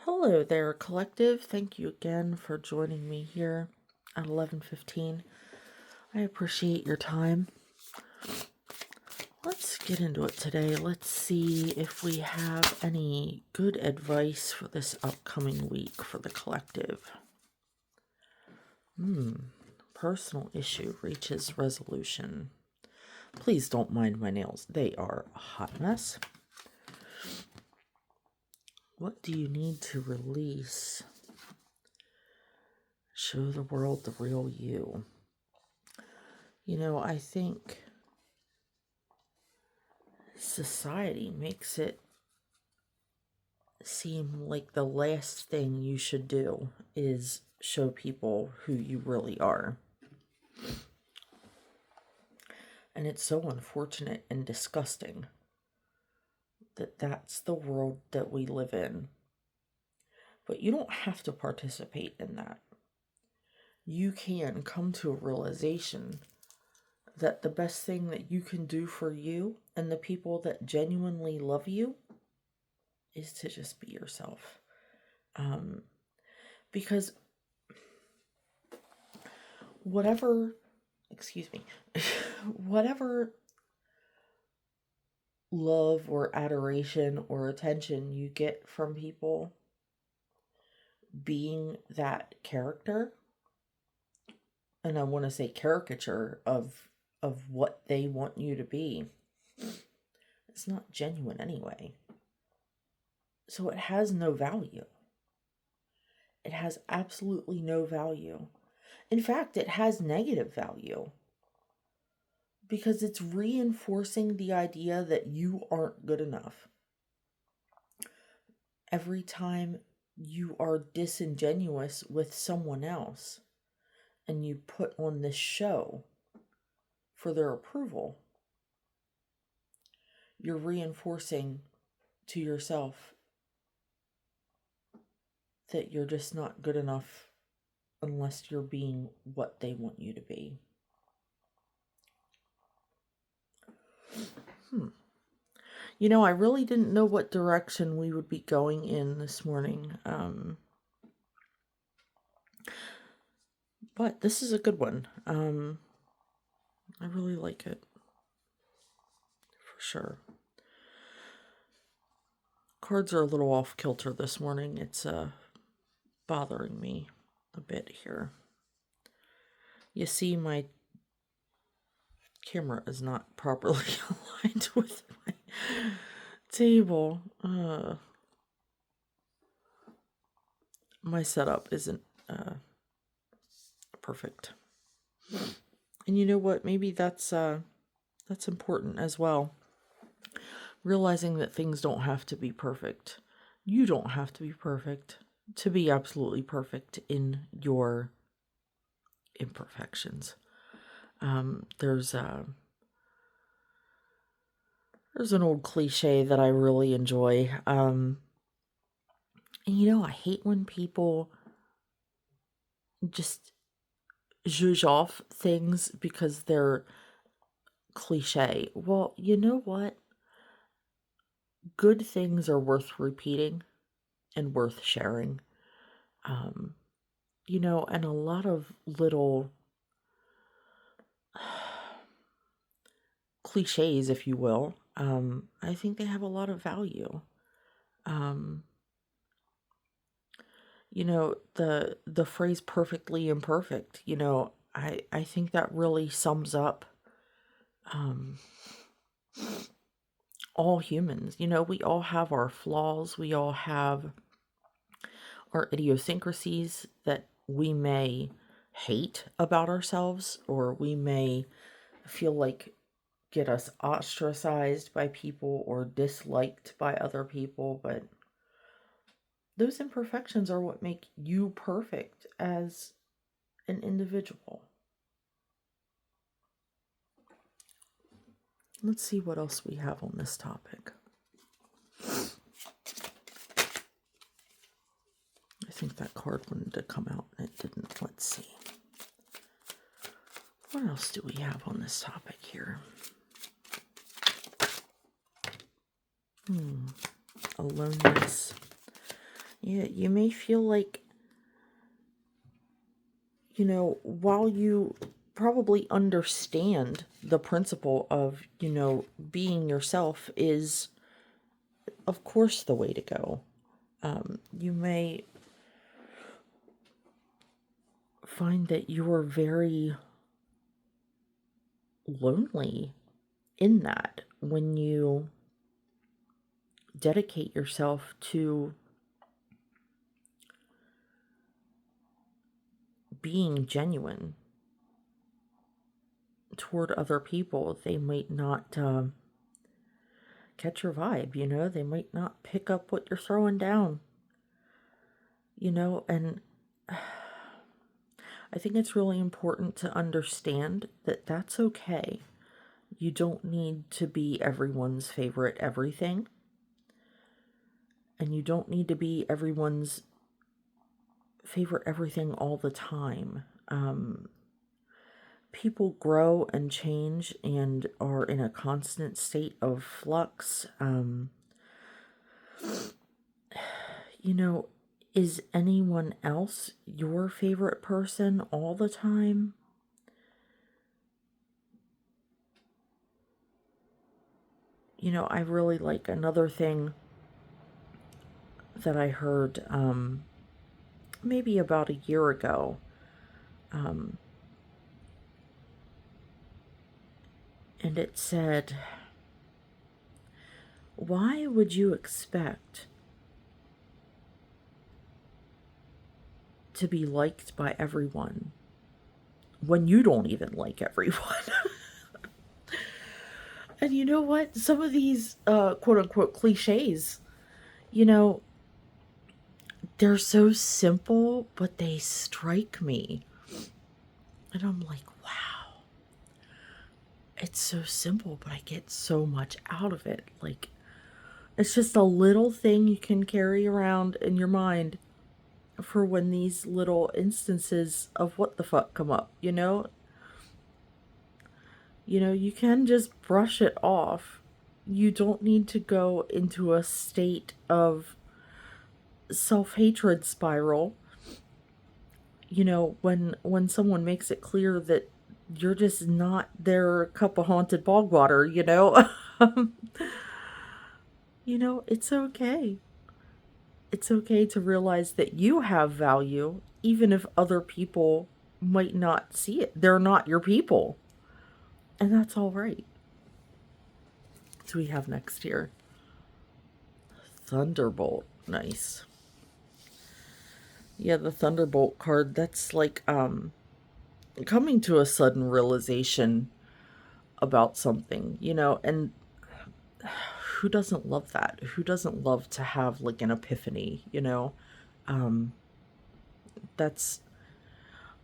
Hello there, collective. Thank you again for joining me here at 11:15. I appreciate your time. Let's get into it today. Let's see if we have any good advice for this upcoming week for the collective. Personal issue reaches resolution. Please don't mind my nails. They are a hot mess. What do you need to release? Show the world the real you. You know, I think society makes it seem like the last thing you should do is show people who you really are. And it's so unfortunate and disgusting that that's the world that we live in. But you don't have to participate in that. You can come to a realization that the best thing that you can do for you and the people that genuinely love you is to just be yourself. Because whatever love or adoration or attention you get from people being that character, and I want to say caricature of what they want you to be, it's not genuine anyway. So it has no value. It has absolutely no value. In fact, it has negative value. Because it's reinforcing the idea that you aren't good enough. Every time you are disingenuous with someone else and you put on this show for their approval, you're reinforcing to yourself that you're just not good enough unless you're being what they want you to be. You know, I really didn't know what direction we would be going in this morning. But this is a good one. I really like it. For sure. Cards are a little off kilter this morning. It's bothering me a bit here. You see, my camera is not properly aligned with my table. My setup isn't perfect. And you know what? Maybe that's important as well. Realizing that things don't have to be perfect. You don't have to be perfect to be absolutely perfect in your imperfections. There's an old cliche that I really enjoy. And you know, I hate when people just zhuzh off things because they're cliche. Well, you know what? Good things are worth repeating and worth sharing. You know, and a lot of little cliches, if you will, I think they have a lot of value. You know, the phrase perfectly imperfect, you know, I think that really sums up all humans. You know, we all have our flaws, we all have our idiosyncrasies that we may hate about ourselves, or we may feel like get us ostracized by people or disliked by other people, but those imperfections are what make you perfect as an individual. Let's see what else we have on this topic. I think that card wanted to come out and it didn't. Let's see. What else do we have on this topic here? Aloneness. Yeah, you may feel like, while you probably understand the principle of, being yourself is, of course, the way to go. You may find that you're very lonely in that when you dedicate yourself to being genuine toward other people. They might not catch your vibe, they might not pick up what you're throwing down, and I think it's really important to understand that that's okay. You don't need to be everyone's favorite everything, and you don't need to be everyone's favorite everything all the time. People grow and change and are in a constant state of flux. Is anyone else your favorite person all the time? I really like another thing that I heard maybe about a year ago. Um, and it said, why would you expect to be liked by everyone when you don't even like everyone? And you know what? Some of these quote unquote cliches, you know, they're so simple, but they strike me. And I'm like, wow, it's so simple, but I get so much out of it. Like, it's just a little thing you can carry around in your mind for when these little instances of what the fuck come up, you can just brush it off. You don't need to go into a state of self-hatred spiral, when someone makes it clear that you're just not their cup of haunted bog water, it's okay. It's okay to realize that you have value, even if other people might not see it. They're not your people. And that's all right. What do we have next here? Thunderbolt. Nice. Yeah, the Thunderbolt card, that's like coming to a sudden realization about something, and who doesn't love that? Who doesn't love to have like an epiphany, Um that's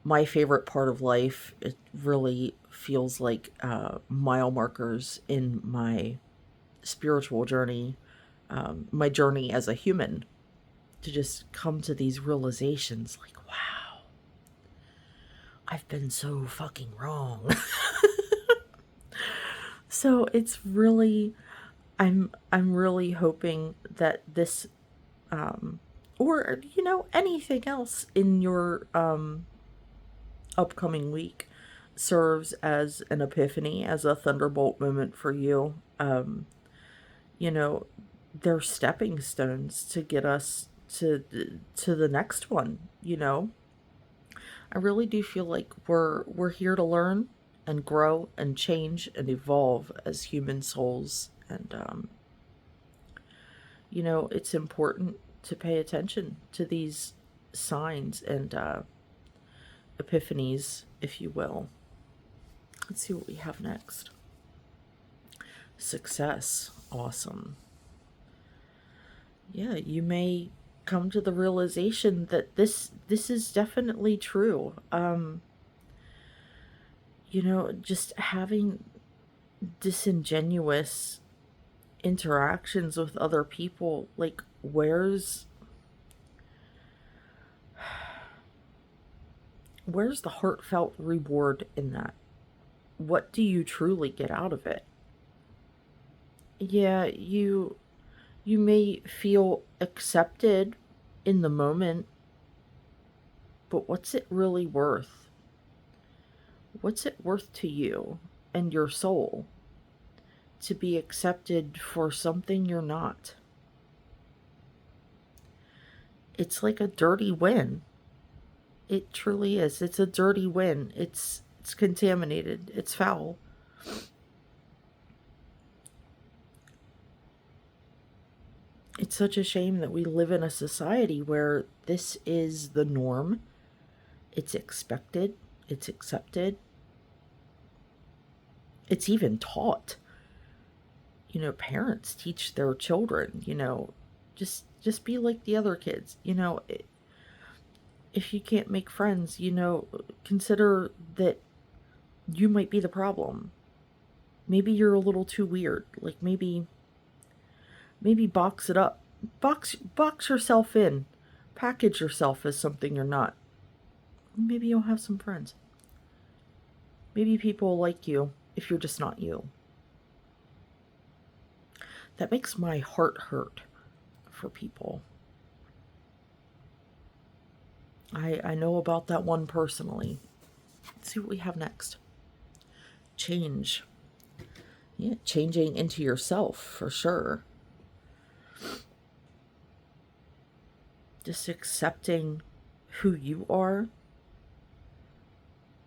my favorite part of life. It really feels like mile markers in my spiritual journey, my journey as a human, to just come to these realizations like, wow, I've been so fucking wrong. So it's really, I'm really hoping that this, or anything else in your upcoming week serves as an epiphany, as a thunderbolt moment for you. You know, they're stepping stones to get us to the next one. I really do feel like we're here to learn and grow and change and evolve as human souls, and it's important to pay attention to these signs and epiphanies, if you will. Let's see what we have next. Success. Awesome. Yeah, you may come to the realization that this is definitely true. Just having disingenuous interactions with other people, like, where's the heartfelt reward in that? What do you truly get out of it? Yeah, you may feel accepted in the moment, but what's it really worth? What's it worth to you and your soul to be accepted for something you're not? It's like a dirty win. It truly is. It's a dirty win. It's contaminated. It's foul. It's such a shame that we live in a society where this is the norm. It's expected. It's accepted. It's even taught. Parents teach their children, just be like the other kids. If you can't make friends, consider that you might be the problem. Maybe you're a little too weird. Like maybe box it up. Box yourself in. Package yourself as something you're not. Maybe you'll have some friends. Maybe people like you if you're just not you. That makes my heart hurt for people. I know about that one personally. Let's see what we have next. Change. Yeah, changing into yourself for sure. Just accepting who you are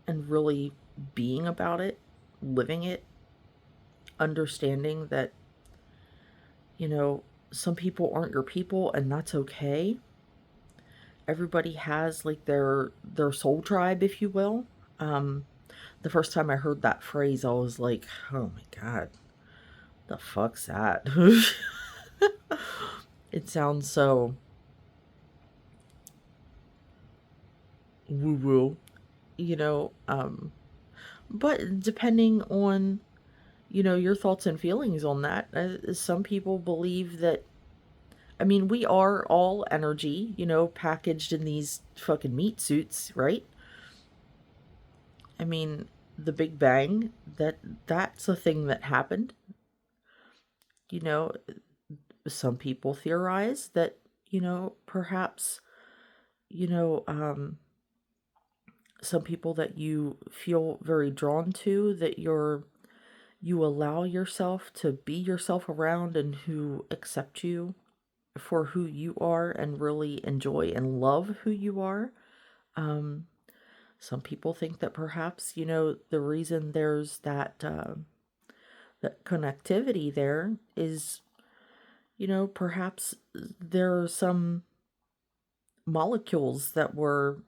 and really being about it, living it, understanding that, you know, some people aren't your people and that's okay. Everybody has like their soul tribe, if you will. Um the first time I heard that phrase, I was like, "Oh my god, the fuck's that?" It sounds so woo woo, you know. But depending on your thoughts and feelings on that, some people believe that. I mean, we are all energy, packaged in these fucking meat suits, right? I mean, the Big Bang, that's a thing that happened. You know, some people theorize that, perhaps, you know, um, some people that you feel very drawn to, that you allow yourself to be yourself around and who accept you for who you are and really enjoy and love who you are. Um, some people think that perhaps, the reason there's that connectivity there is, perhaps there are some molecules that were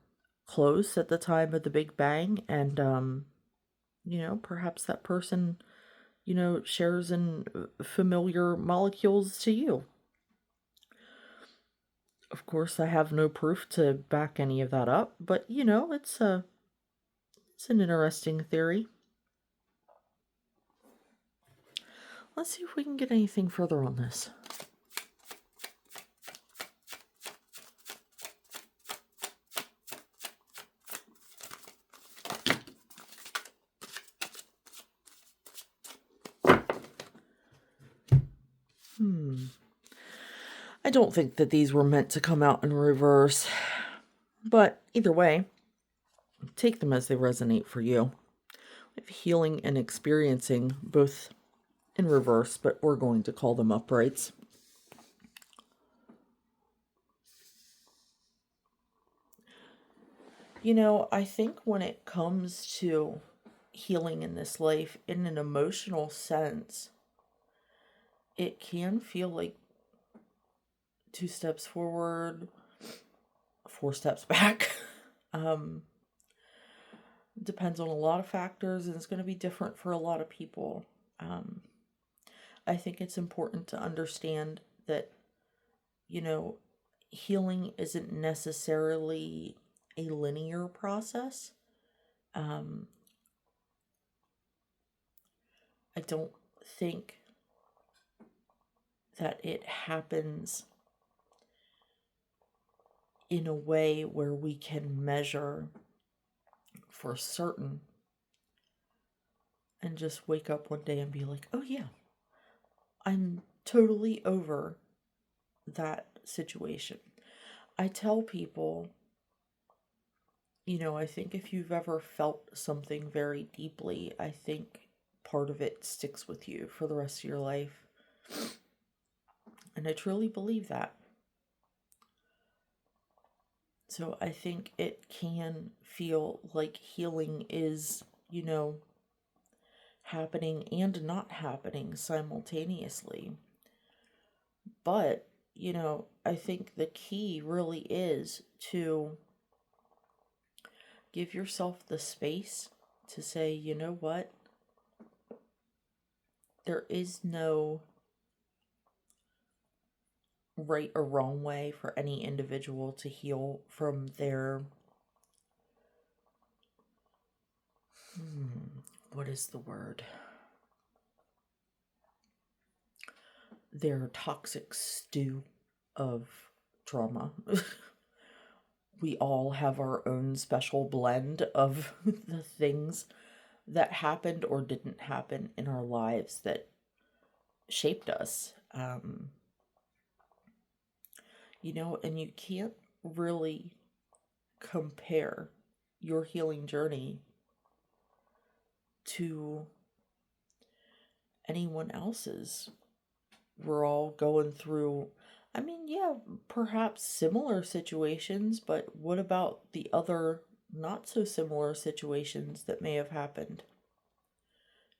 close at the time of the Big Bang, and perhaps that person, shares in familiar molecules to you. Of course, I have no proof to back any of that up, but it's an interesting theory. Let's see if we can get anything further on this. I don't think that these were meant to come out in reverse, but either way, take them as they resonate for you. We have healing and experiencing both in reverse, but we're going to call them uprights. I think when it comes to healing in this life in an emotional sense, it can feel like 2 steps forward, 4 steps back. um, depends on a lot of factors, and it's going to be different for a lot of people. Um, I think it's important to understand that, healing isn't necessarily a linear process. Um, I don't think that it happens in a way where we can measure for certain and just wake up one day and be like, oh yeah, I'm totally over that situation. I tell people, I think if you've ever felt something very deeply, I think part of it sticks with you for the rest of your life. And I truly believe that. So I think it can feel like healing is, happening and not happening simultaneously. But, I think the key really is to give yourself the space to say, you know what? There is no right or wrong way for any individual to heal from what is the word? Their toxic stew of trauma. We all have our own special blend of the things that happened or didn't happen in our lives that shaped us. And you can't really compare your healing journey to anyone else's. We're all going through, yeah, perhaps similar situations, but what about the other not so similar situations that may have happened?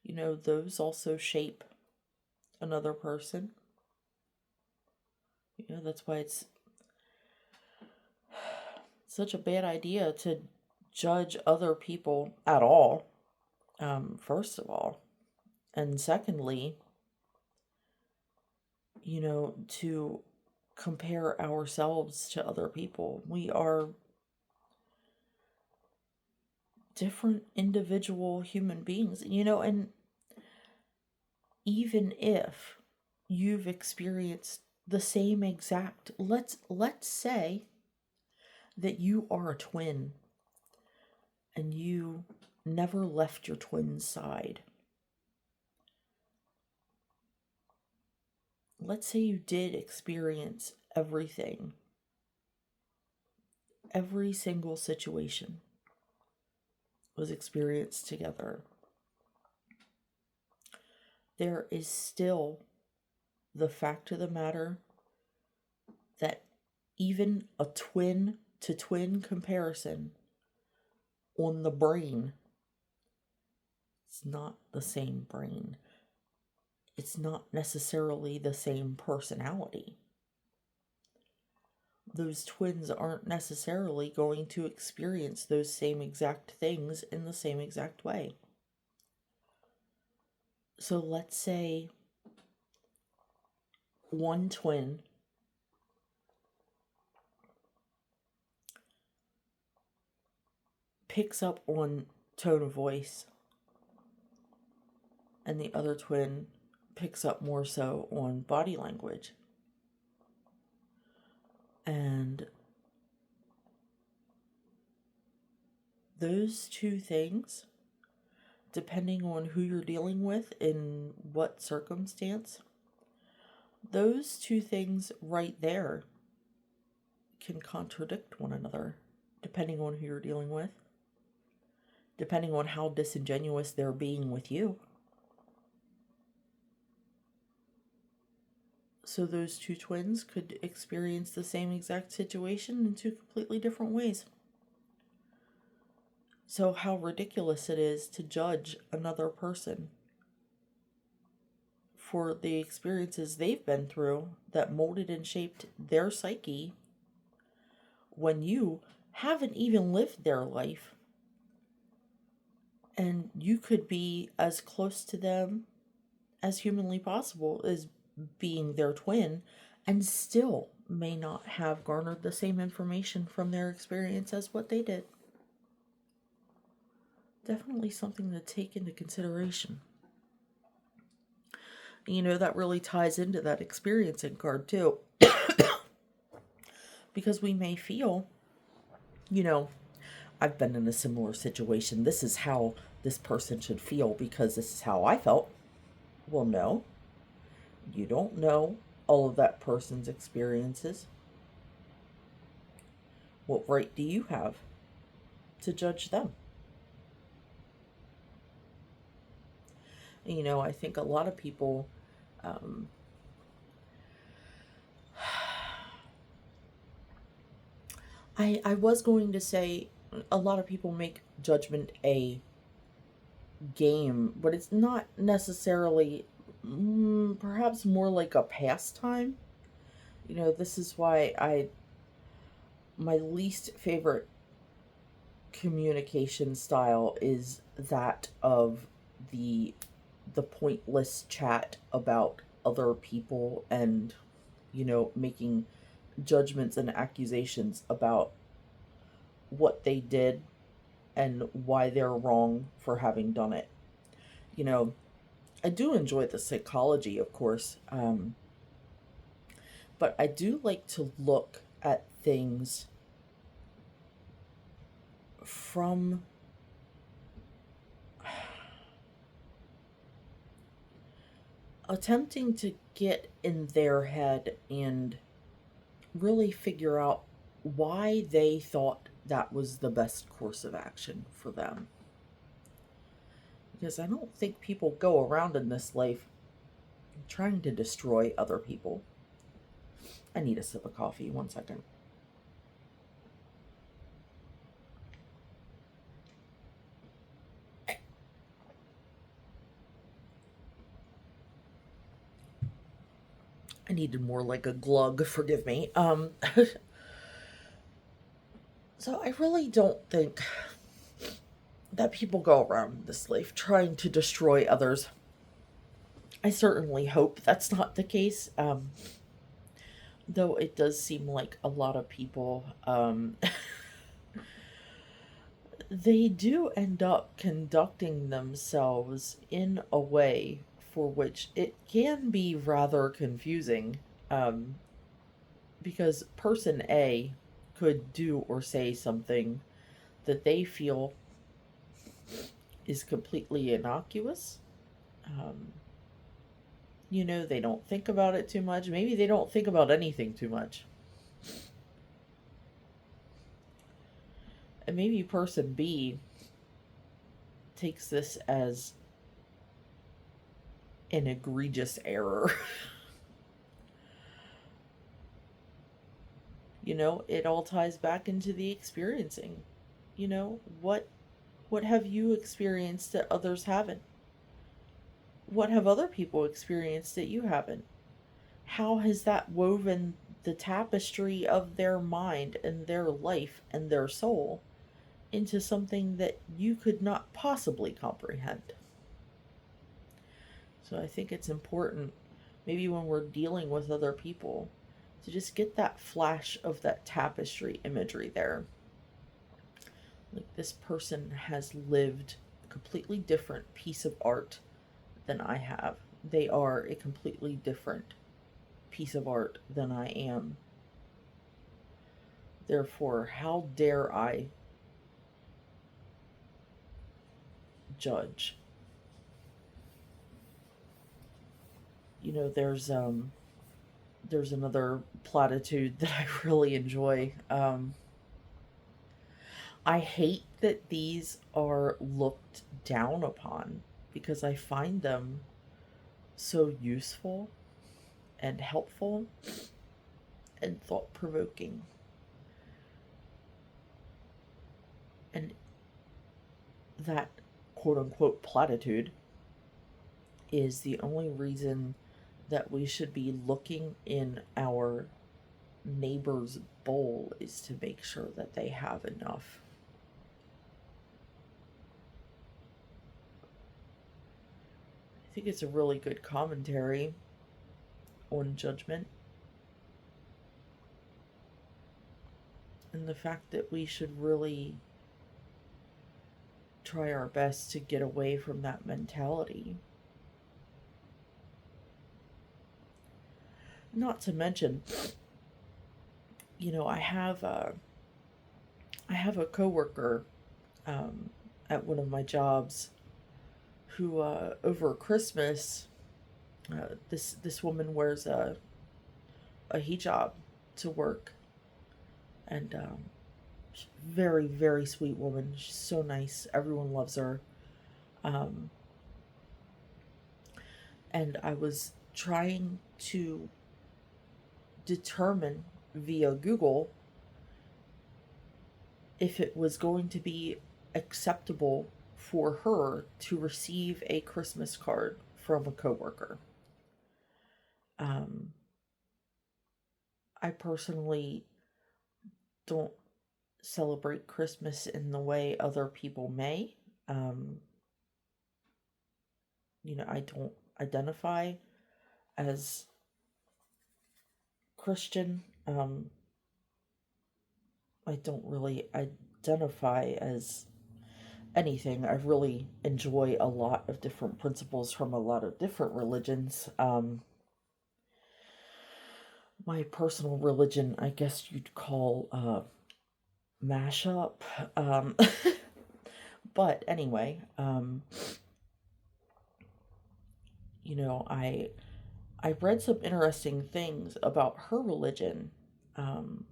Those also shape another person. That's why it's such a bad idea to judge other people at all, first of all. And secondly, to compare ourselves to other people. We are different individual human beings, and even if you've experienced the same exact, let's say that you are a twin and you never left your twin's side. Let's say you did experience everything, every single situation was experienced together. There is still the fact of the matter that even a twin to twin comparison on the brain, it's not the same brain. It's not necessarily the same personality. Those twins aren't necessarily going to experience those same exact things in the same exact way. So let's say one twin picks up on tone of voice and the other twin picks up more so on body language. And those two things, depending on who you're dealing with in what circumstance, those two things right there can contradict one another, depending on who you're dealing with, depending on how disingenuous they're being with you. So those two twins could experience the same exact situation in two completely different ways. So how ridiculous it is to judge another person for the experiences they've been through that molded and shaped their psyche when you haven't even lived their life. And you could be as close to them as humanly possible as being their twin and still may not have garnered the same information from their experience as what they did. Definitely something to take into consideration. That really ties into that experiencing card too. Because we may feel, I've been in a similar situation. This is how this person should feel because this is how I felt. Well, no. You don't know all of that person's experiences. What right do you have to judge them? I think a lot of people, um, I was going to say a lot of people make judgment a game, but it's not necessarily, perhaps more like a pastime. This is why my least favorite communication style is that of the the pointless chat about other people and making judgments and accusations about what they did and why they're wrong for having done it. You know, I do enjoy the psychology, of course, but I do like to look at things from attempting to get in their head and really figure out why they thought that was the best course of action for them. Because I don't think people go around in this life trying to destroy other people. I need a sip of coffee. 1 second. I needed more like a glug, forgive me. So I really don't think that people go around this life trying to destroy others. I certainly hope that's not the case. Though it does seem like a lot of people, they do end up conducting themselves in a way for which it can be rather confusing. Um, because person A could do or say something that they feel is completely innocuous. Um, they don't think about it too much. Maybe they don't think about anything too much. And maybe person B takes this as an egregious error. It all ties back into the experiencing. What have you experienced that others haven't? What have other people experienced that you haven't? How has that woven the tapestry of their mind and their life and their soul into something that you could not possibly comprehend? So I think it's important, maybe when we're dealing with other people, to just get that flash of that tapestry imagery there. Like, this person has lived a completely different piece of art than I have. They are a completely different piece of art than I am. Therefore, how dare I judge? There's another platitude that I really enjoy. I hate that these are looked down upon because I find them so useful and helpful and thought provoking. And that quote unquote platitude is the only reason that we should be looking in our neighbor's bowl is to make sure that they have enough. I think it's a really good commentary on judgment and the fact that we should really try our best to get away from that mentality. Not to mention, I have a coworker at one of my jobs who over Christmas, this woman wears a hijab to work, and Very, very sweet woman. She's so nice. Everyone loves her. Um, and I was trying to determine via Google if it was going to be acceptable for her to receive a Christmas card from a coworker. Um, I personally don't celebrate Christmas in the way other people may. Um, I don't identify as Christian. I don't really identify as anything. I really enjoy a lot of different principles from a lot of different religions. My personal religion, I guess you'd call mashup. Um, but anyway, I read some interesting things about her religion um,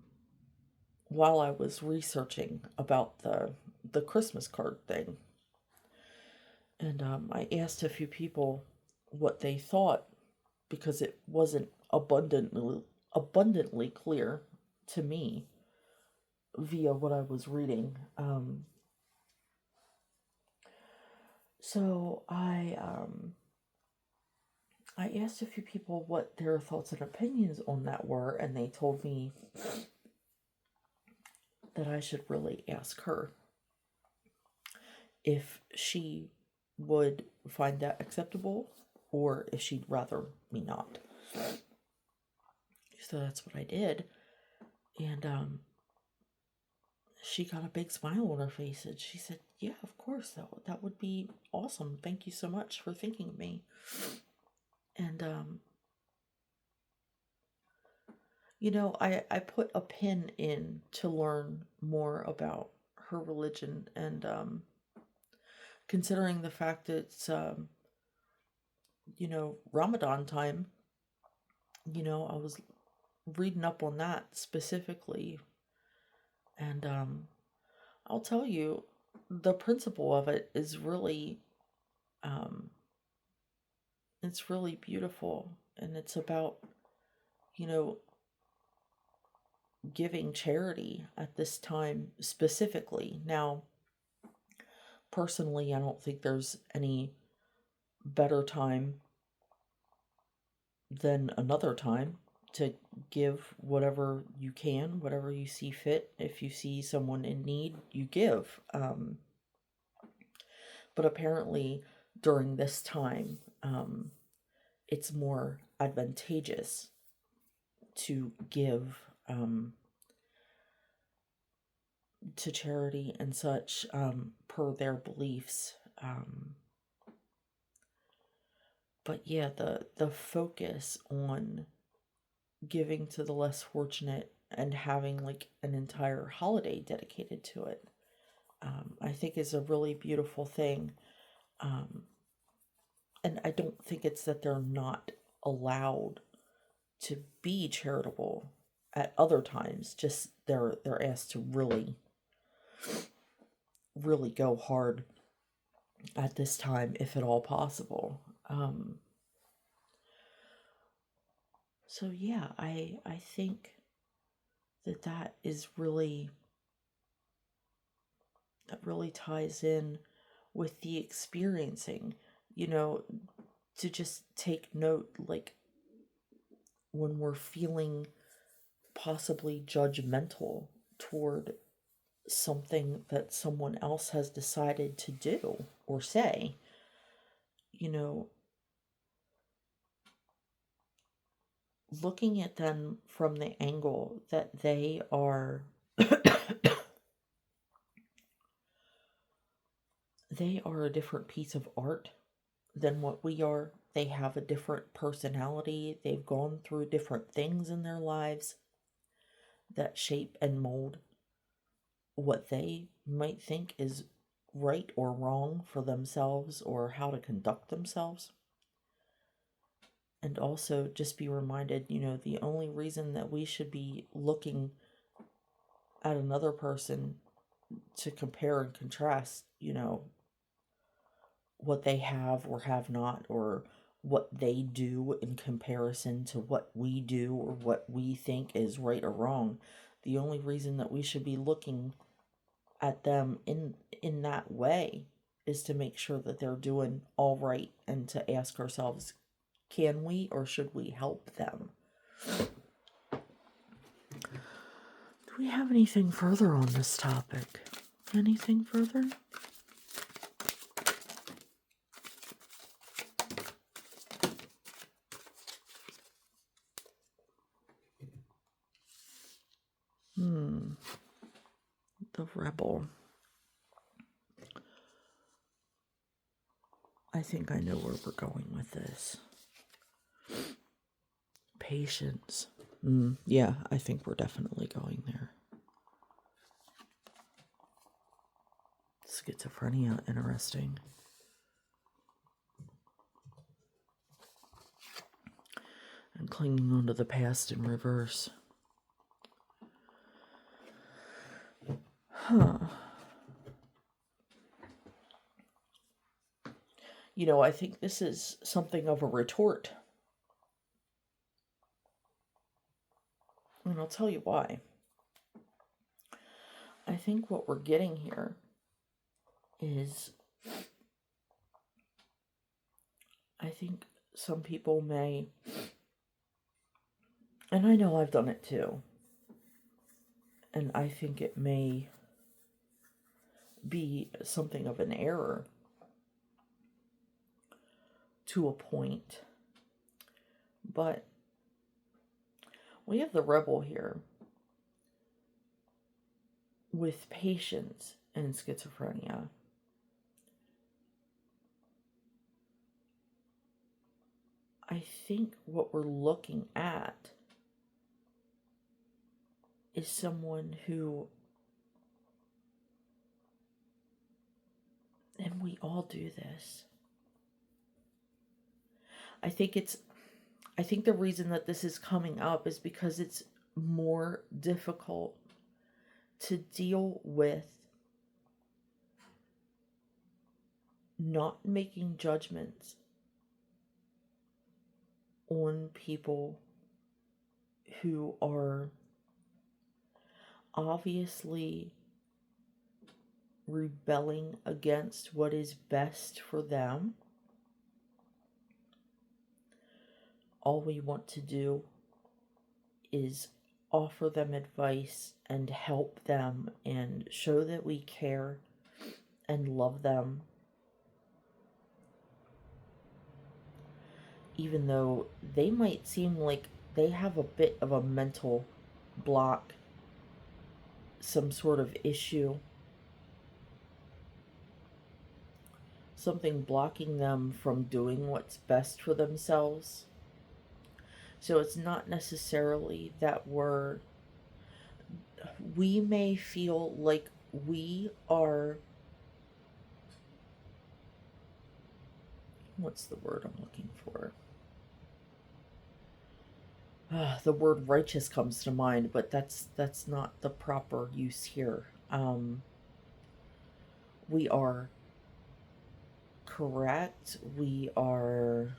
while I was researching about the Christmas card thing, and I asked a few people what they thought because it wasn't abundantly clear to me via what I was reading. So I asked a few people what their thoughts and opinions on that were, and they told me that I should really ask her if she would find that acceptable or if she'd rather me not. So that's what I did. And she got a big smile on her face and she said, "Yeah, of course, that would be awesome. Thank you so much for thinking of me." And I put a pin in to learn more about her religion, and considering the fact that it's Ramadan time, I was reading up on that specifically, and I'll tell you, the principle of it is really, um, it's really beautiful, and it's about, you know, giving charity at this time specifically. Now, personally, I don't think there's any better time than another time to give whatever you can, whatever you see fit. If you see someone in need, you give. But apparently, during this time, it's more advantageous to give to charity and such per their beliefs. But yeah, the focus on giving to the less fortunate and having like an entire holiday dedicated to it, I think is a really beautiful thing. Um, and I don't think it's that they're not allowed to be charitable at other times. Just they're asked to really, really go hard at this time, if at all possible. So yeah, I think that is really, that really ties in with the experiencing, you know, to just take note, like when we're feeling possibly judgmental toward something that someone else has decided to do or say, you know, looking at them from the angle that they are they are a different piece of art than what we are. They have a different personality. They've gone through different things in their lives that shape and mold what they might think is right or wrong for themselves or how to conduct themselves. And also just be reminded, the only reason that we should be looking at another person to compare and contrast, what they have or have not, or what they do in comparison to what we do or what we think is right or wrong. The only reason that we should be looking at them in that way is to make sure that they're doing all right, and to ask ourselves, can we or should we help them? Do we have anything further on this topic? Anything further? The rebel. I think I know where we're going with this. Patience. Yeah, I think we're definitely going there. Schizophrenia, interesting. And clinging onto the past in reverse. I think this is something of a retort. And I'll tell you why. I think what we're getting here is, I think some people may, and I know I've done it too, and I think it may be something of an error to a point, but we have the rebel here with patience and schizophrenia. I think what we're looking at is someone who, and we all do this, I think the reason that this is coming up is because it's more difficult to deal with not making judgments on people who are obviously rebelling against what is best for them. All we want to do is offer them advice and help them and show that we care and love them, even though they might seem like they have a bit of a mental block, some sort of issue, something blocking them from doing what's best for themselves. So it's not necessarily that we may feel like we are, what's the word I'm looking for? The word righteous comes to mind, but that's not the proper use here. We are correct. We are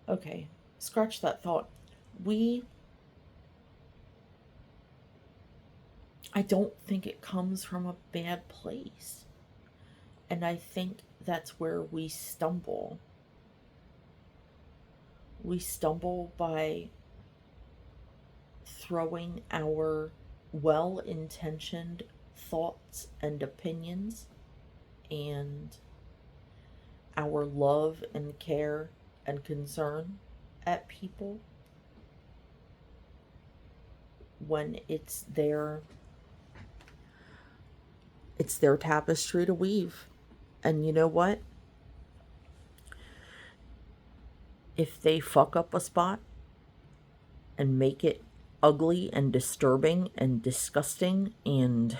okay, scratch that thought. I don't think it comes from a bad place. And I think that's where we stumble. We stumble by throwing our well-intentioned thoughts and opinions and our love and care and concern at people when it's their tapestry to weave. And you know what? If they fuck up a spot and make it ugly and disturbing and disgusting and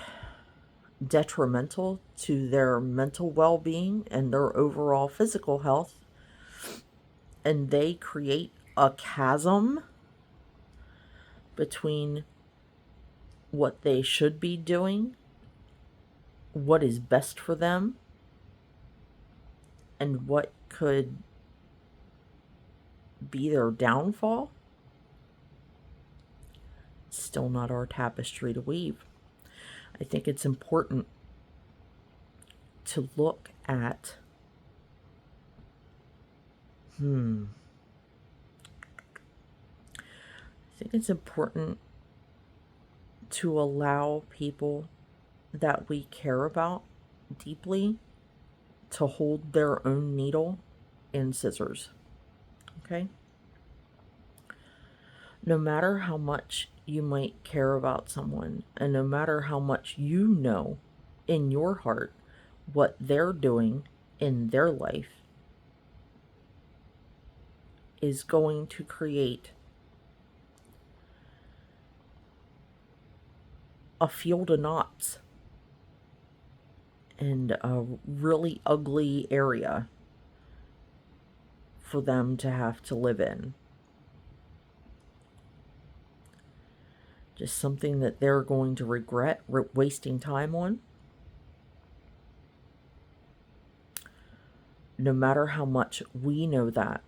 detrimental to their mental well-being and their overall physical health, and they create a chasm between what they should be doing, what is best for them, and what could be their downfall. Still not our tapestry to weave. I think it's important to look at I think it's important to allow people that we care about deeply to hold their own needle and scissors. Okay? No matter how much you might care about someone, and no matter how much you know in your heart what they're doing in their life is going to create a field of knots and a really ugly area for them to have to live in. Just something that they're going to regret wasting time on. No matter how much we know that,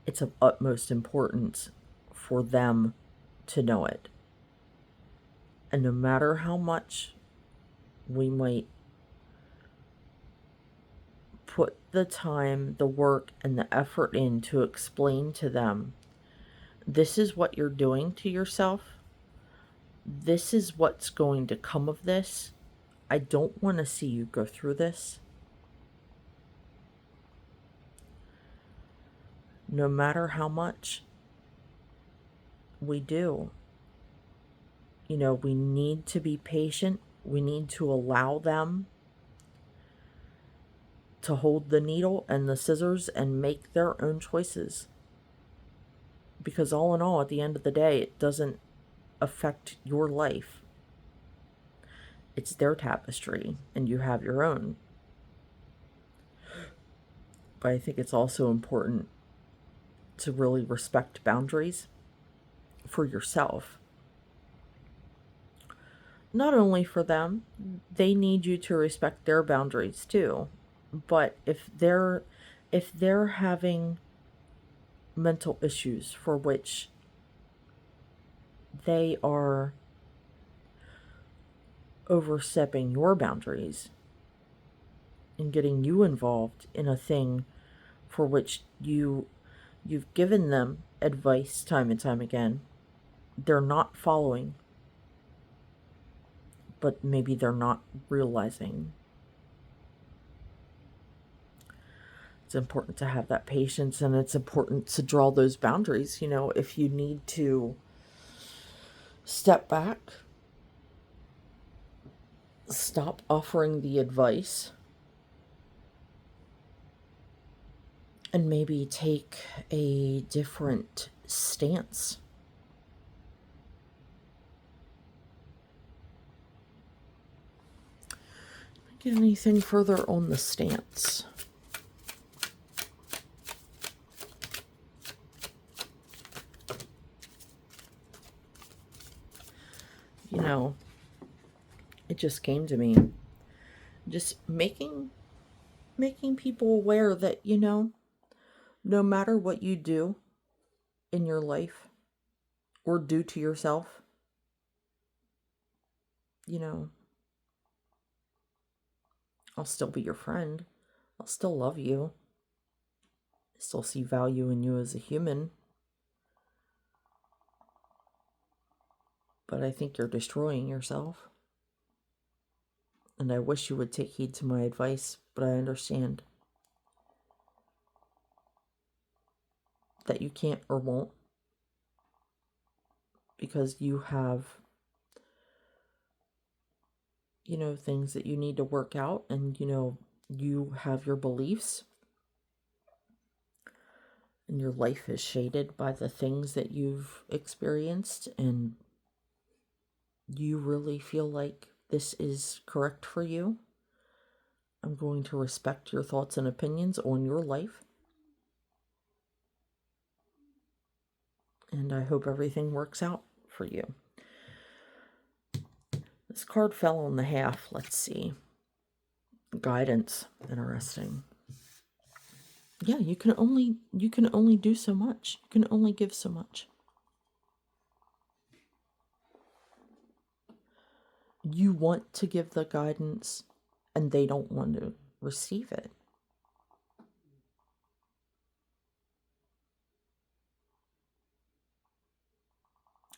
it's of utmost importance for them to know it. And no matter how much we might put the time, the work, and the effort in to explain to them, this is what you're doing to yourself. This is what's going to come of this. I don't want to see you go through this. No matter how much we do, we need to be patient. We need to allow them to hold the needle and the scissors and make their own choices. Because all in all, at the end of the day, it doesn't affect your life. It's their tapestry, and you have your own. But I think it's also important to really respect boundaries for yourself. Not only for them, they need you to respect their boundaries too. But if they're having mental issues for which they are overstepping your boundaries and getting you involved in a thing for which you've given them advice time and time again, they're not following, but maybe they're not realizing. It's important to have that patience, and it's important to draw those boundaries. If you need to step back, stop offering the advice, and maybe take a different stance. Get anything further on the stance? It just came to me. Just making people aware that, no matter what you do in your life or do to yourself, I'll still be your friend. I'll still love you. I still see value in you as a human. But I think you're destroying yourself. And I wish you would take heed to my advice, but I understand that you can't or won't, because you have, things that you need to work out, and, you have your beliefs, and your life is shaded by the things that you've experienced, and you really feel like this is correct for you. I'm going to respect your thoughts and opinions on your life. And I hope everything works out for you. This card fell on the half. Let's see. Guidance. Interesting. Yeah, you can only do so much. You can only give so much. You want to give the guidance and they don't want to receive it.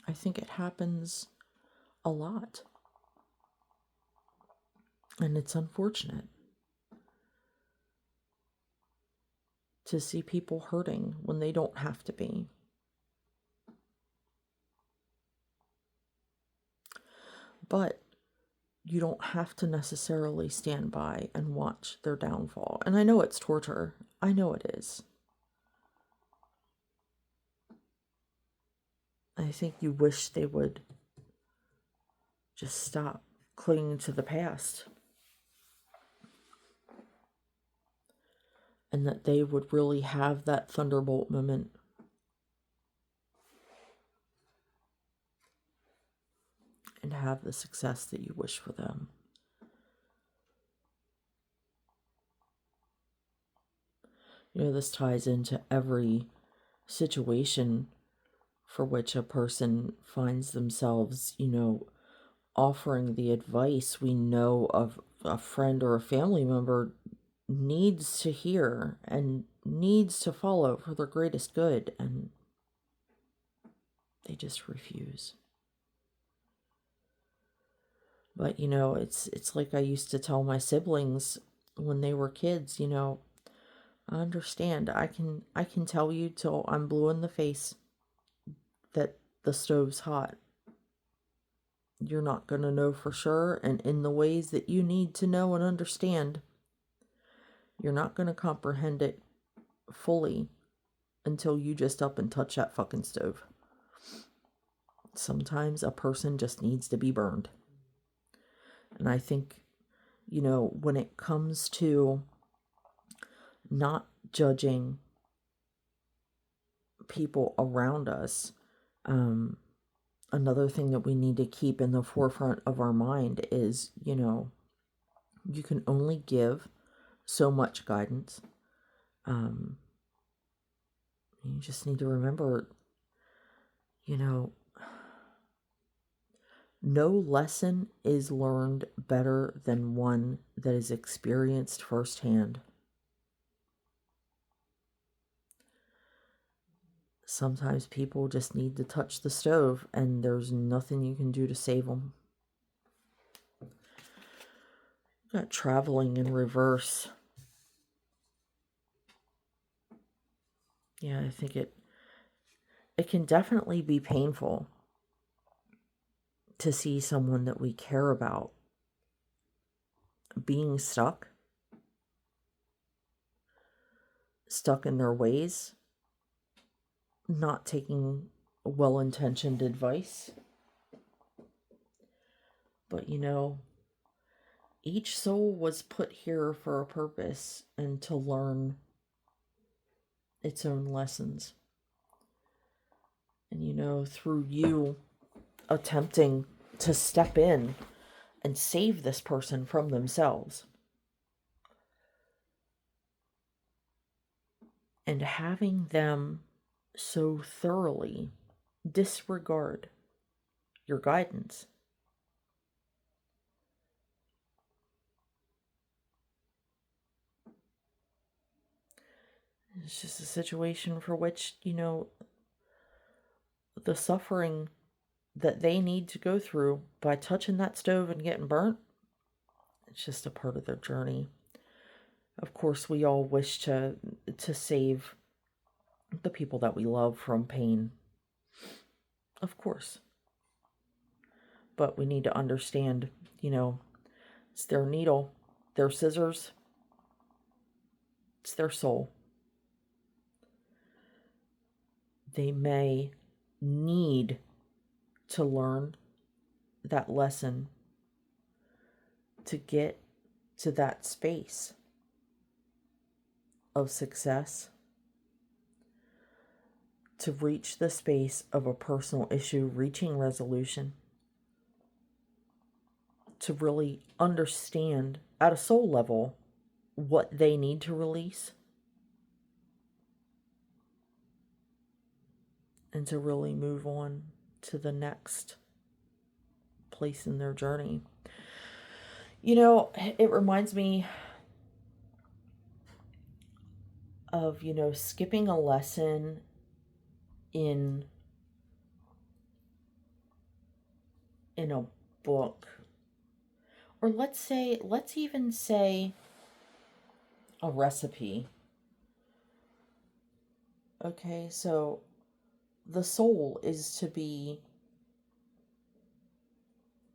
I think it happens a lot. And it's unfortunate to see people hurting when they don't have to be. But you don't have to necessarily stand by and watch their downfall. And I know it's torture. I know it is. I think you wish they would just stop clinging to the past. And that they would really have that thunderbolt moment. And have the success that you wish for them. You know, this ties into every situation for which a person finds themselves, offering the advice we know of a friend or a family member needs to hear and needs to follow for their greatest good, and they just refuse. But, it's like I used to tell my siblings when they were kids, I understand. I can tell you till I'm blue in the face that the stove's hot. You're not going to know for sure, and in the ways that you need to know and understand, you're not going to comprehend it fully until you just up and touch that fucking stove. Sometimes a person just needs to be burned. And I think, when it comes to not judging people around us, another thing that we need to keep in the forefront of our mind is, you can only give so much guidance. You just need to remember, no lesson is learned better than one that is experienced firsthand. Sometimes people just need to touch the stove, and there's nothing you can do to save them. Got traveling in reverse. Yeah, I think it can definitely be painful to see someone that we care about being stuck in their ways, not taking well-intentioned advice. But each soul was put here for a purpose and to learn its own lessons. And through you attempting to step in and save this person from themselves, and having them so thoroughly disregard your guidance, it's just a situation for which, the suffering that they need to go through by touching that stove and getting burnt, it's just a part of their journey. Of course, we all wish to save the people that we love from pain. Of course. But we need to understand, it's their needle, their scissors, it's their soul. They may need to learn that lesson to get to that space of success, to reach the space of a personal issue reaching resolution, to really understand at a soul level what they need to release, and to really move on to the next place in their journey. You know, it reminds me of, skipping a lesson in a book, or let's even say a recipe. Okay, so the soul is to be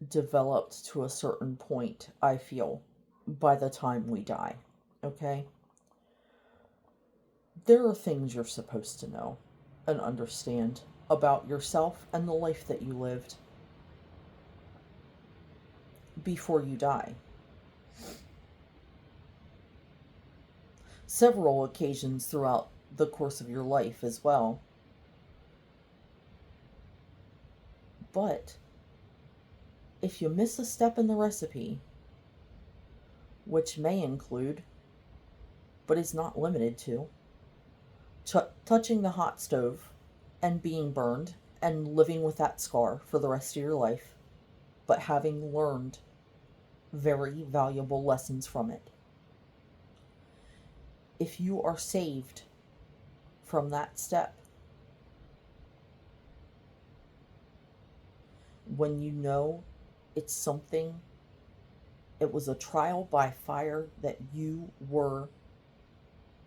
developed to a certain point, I feel, by the time we die. Okay? There are things you're supposed to know and understand about yourself and the life that you lived before you die. Several occasions throughout the course of your life as well. But if you miss a step in the recipe, which may include, but is not limited to, touching the hot stove and being burned and living with that scar for the rest of your life, but having learned very valuable lessons from it. If you are saved from that step, when you know it's something, it was a trial by fire that you were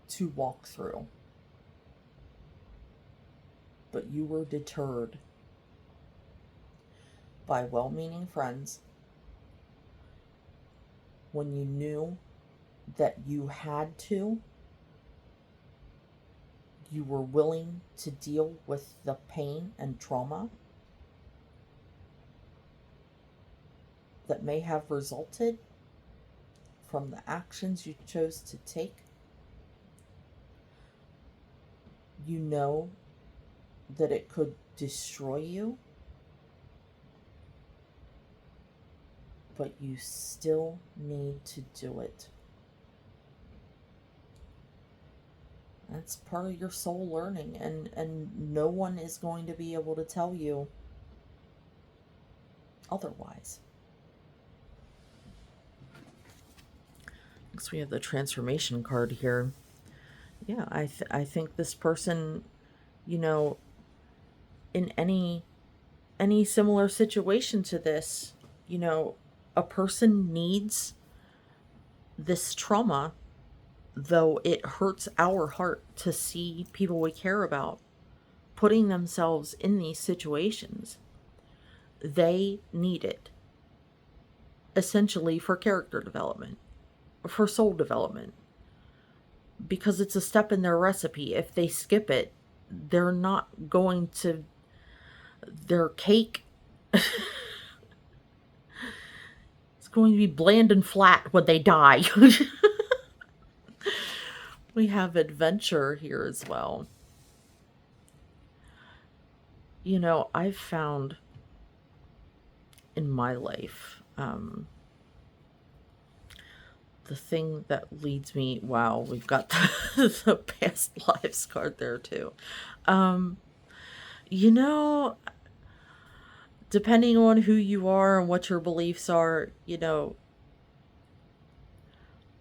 to walk through, but you were deterred by well-meaning friends, when you knew that you had to, you were willing to deal with the pain and trauma that may have resulted from the actions you chose to take. You know that it could destroy you, but you still need to do it. That's part of your soul learning, and no one is going to be able to tell you otherwise. Next we have the transformation card here. Yeah, I think this person, in any similar situation to this, a person needs this trauma, though it hurts our heart to see people we care about putting themselves in these situations. They need it, essentially, for character development, for soul development, because it's a step in their recipe. If they skip it, they're not going to, their cake it's going to be bland and flat when they die. We have adventure here as well. I've found in my life, the thing that leads me, wow, we've got the past lives card there too. Depending on who you are and what your beliefs are,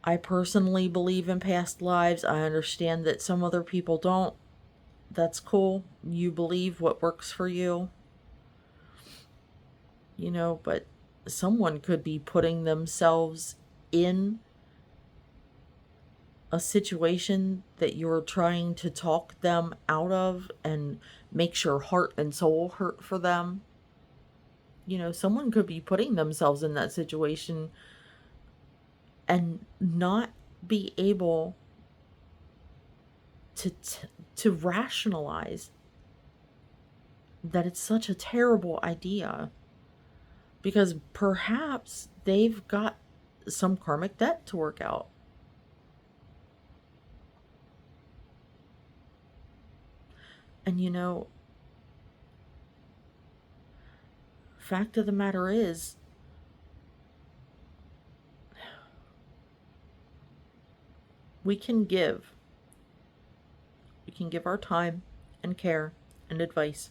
I personally believe in past lives. I understand that some other people don't. That's cool. You believe what works for you. But someone could be putting themselves in a situation that you're trying to talk them out of and makes your heart and soul hurt for them. Someone could be putting themselves in that situation and not be able to rationalize that it's such a terrible idea, because perhaps they've got some karmic debt to work out. And fact of the matter is, we can give. We can give our time and care and advice.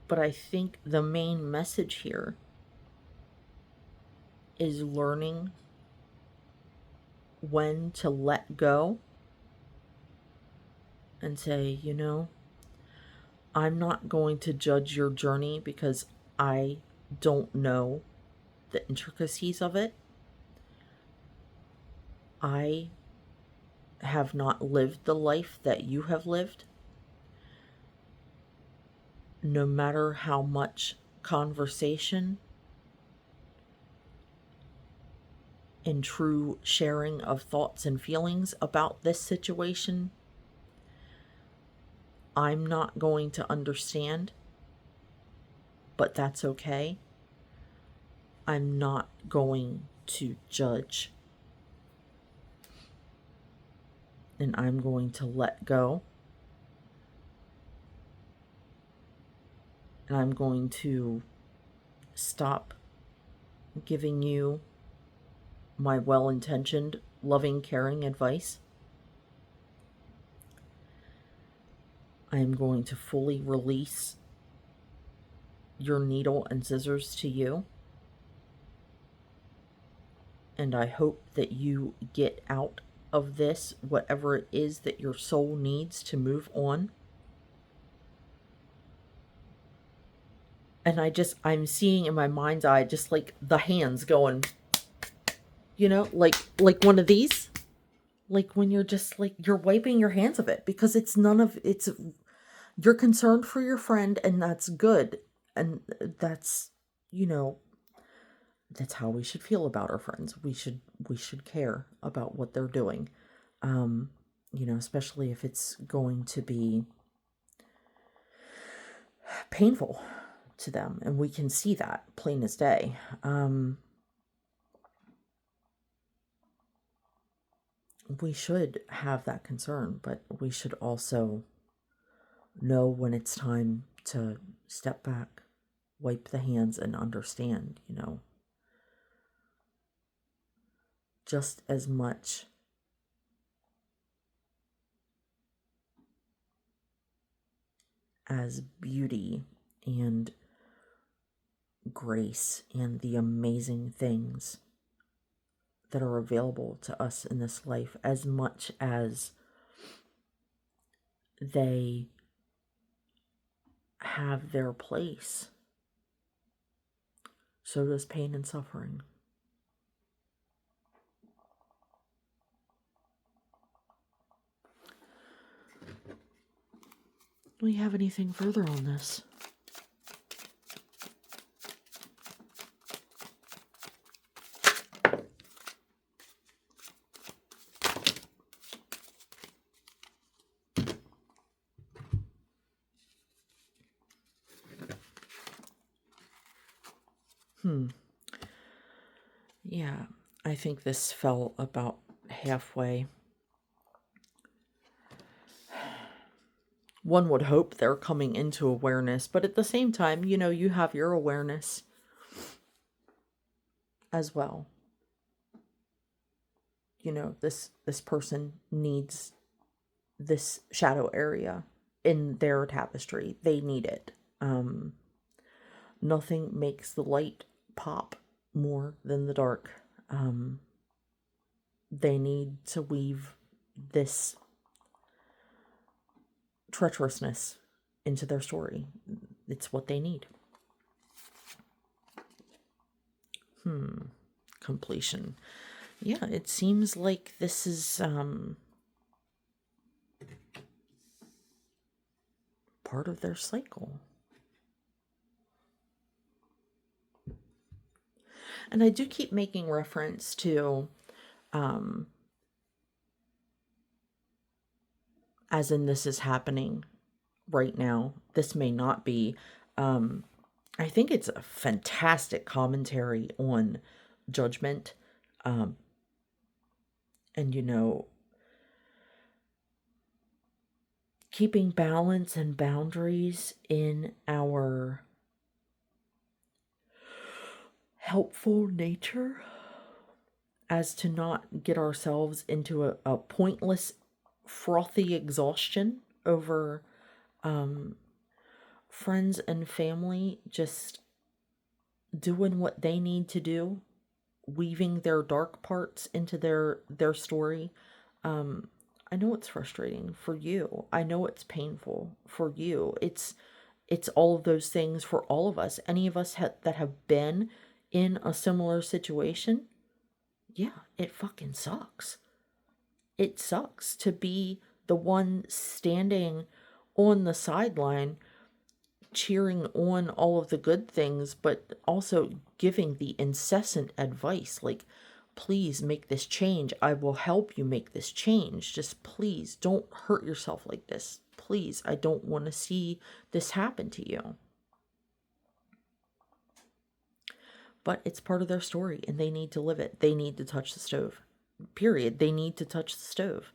But I think the main message here is learning when to let go and say, I'm not going to judge your journey because I don't know the intricacies of it. I have not lived the life that you have lived. No matter how much conversation and true sharing of thoughts and feelings about this situation, I'm not going to understand, but that's okay. I'm not going to judge. And I'm going to let go. And I'm going to stop giving you my well-intentioned, loving, caring advice. I am going to fully release your needle and scissors to you. And I hope that you get out of this whatever it is that your soul needs to move on. And I'm seeing in my mind's eye just like the hands going, like one of these. Like when you're just like, you're wiping your hands of it because you're concerned for your friend, and that's good. And that's, that's how we should feel about our friends. We should care about what they're doing. Especially if it's going to be painful to them. And we can see that plain as day. We should have that concern, but we should also know when it's time to step back, wipe the hands, and understand, just as much as beauty and grace and the amazing things that are available to us in this life, as much as they have their place, so does pain and suffering. Do you have anything further on this? Yeah, I think this fell about halfway. One would hope they're coming into awareness, but at the same time, you have your awareness as well. This person needs this shadow area in their tapestry. They need it. Nothing makes the light pop more than the dark. They need to weave this treacherousness into their story. It's what they need. Completion. Yeah, it seems like this is part of their cycle. And I do keep making reference to as in this is happening right now. This may not be I think it's a fantastic commentary on judgment, um, and keeping balance and boundaries in our helpful nature, as to not get ourselves into a pointless, frothy exhaustion over friends and family just doing what they need to do, weaving their dark parts into their story. I know it's frustrating for you. I know it's painful for you. It's all of those things for all of us. Any of us that have been in a similar situation, yeah, it fucking sucks. It sucks to be the one standing on the sideline cheering on all of the good things, but also giving the incessant advice like, please make this change. I will help you make this change. Just please don't hurt yourself like this. Please, I don't want to see this happen to you. But it's part of their story and they need to live it. They need to touch the stove. Period. They need to touch the stove.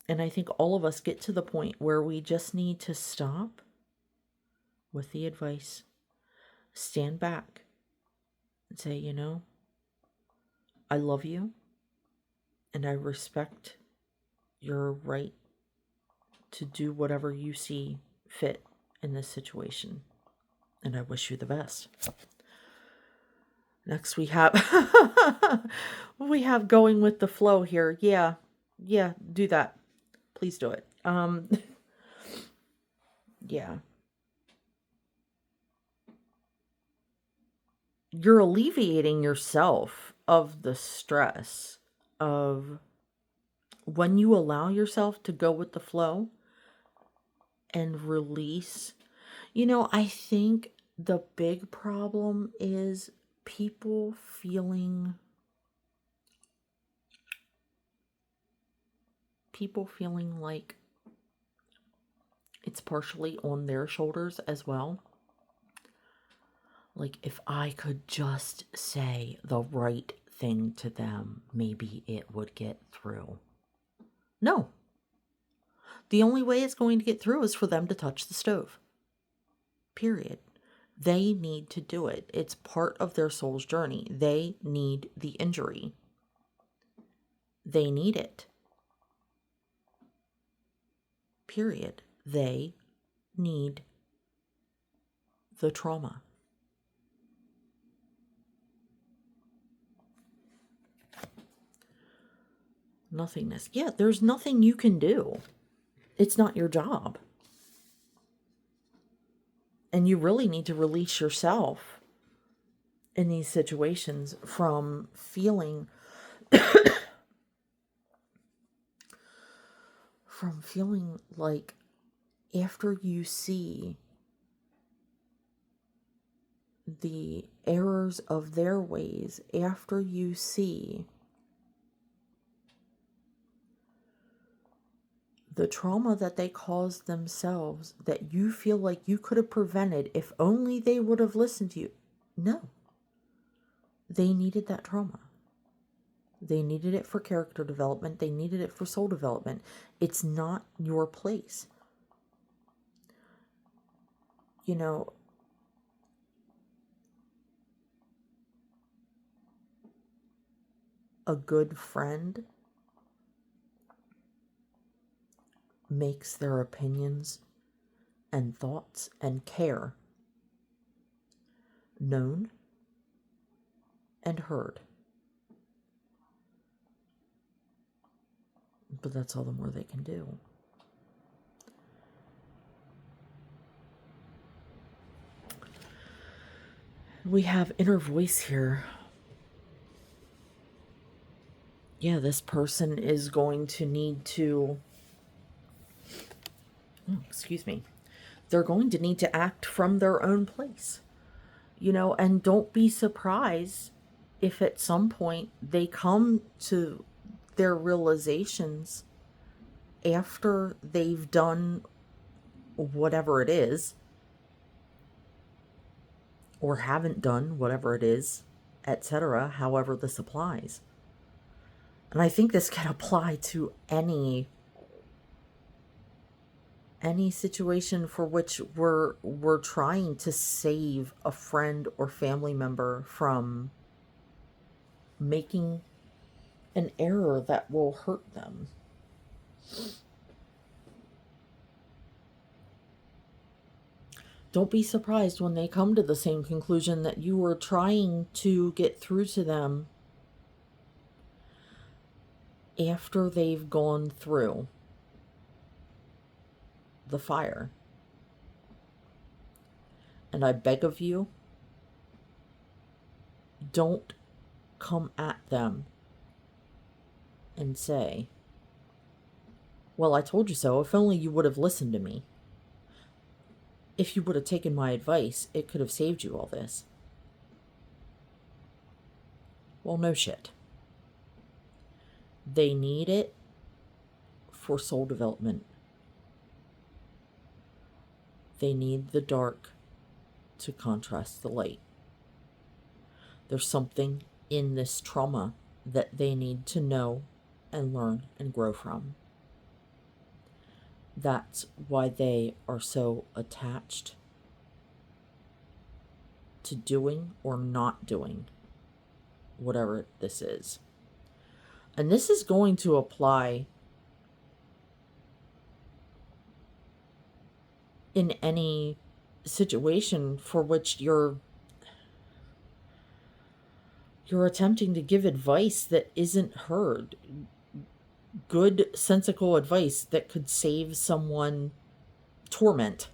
And I think all of us get to the point where we just need to stop with the advice, stand back, and say, I love you and I respect your right to do whatever you see fit in this situation. And I wish you the best. Next we have going with the flow here. Yeah, do that. Please do it. Yeah. You're alleviating yourself of the stress of when you allow yourself to go with the flow and release. I think the big problem is people feeling like it's partially on their shoulders as well. Like, if I could just say the right thing to them, maybe it would get through. No. The only way it's going to get through is for them to touch the stove. Period. They need to do it. It's part of their soul's journey. They need the injury. They need it. Period. They need the trauma. Nothingness. Yeah, there's nothing you can do. It's not your job. And you really need to release yourself in these situations from feeling like after you see the errors of their ways, after you see the trauma that they caused themselves, that you feel like you could have prevented if only they would have listened to you. No. They needed that trauma. They needed it for character development. They needed it for soul development. It's not your place. A good friend makes their opinions and thoughts and care known and heard. But that's all the more they can do. We have inner voice here. Yeah, this person is going to need to... excuse me. They're going to need to act from their own place. And don't be surprised if at some point they come to their realizations after they've done whatever it is, or haven't done whatever it is, etc., however this applies. And I think this can apply to any situation for which we're trying to save a friend or family member from making an error that will hurt them. Don't be surprised when they come to the same conclusion that you were trying to get through to them after they've gone through the fire. And I beg of you, don't come at them and say, well, I told you so. If only you would have listened to me. If you would have taken my advice, it could have saved you all this. Well, no shit. They need it for soul development. They need the dark to contrast the light. There's something in this trauma that they need to know and learn and grow from. That's why they are so attached to doing or not doing whatever this is. And this is going to apply in any situation for which you're attempting to give advice that isn't heard. Good, sensical advice that could save someone torment.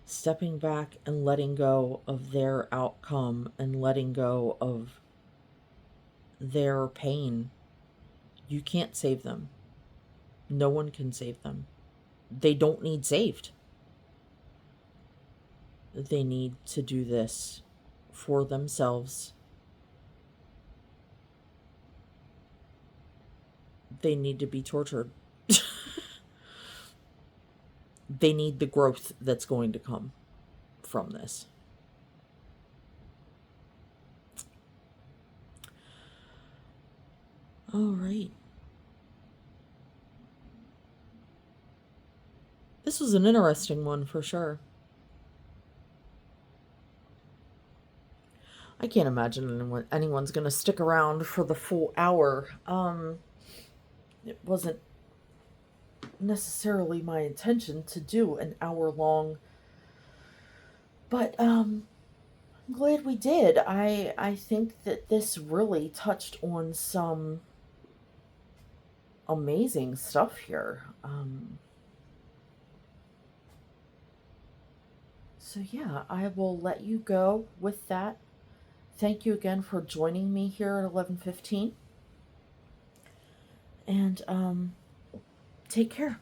Stepping back and letting go of their outcome and letting go of their pain. You can't save them. No one can save them. They don't need saved. They need to do this for themselves. They need to be tortured. They need the growth that's going to come from this. All right. This was an interesting one for sure. I can't imagine anyone's going to stick around for the full hour. It wasn't necessarily my intention to do an hour long, but I'm glad we did. I think that this really touched on some amazing stuff here. So yeah, I will let you go with that. Thank you again for joining me here at 11:15. And take care.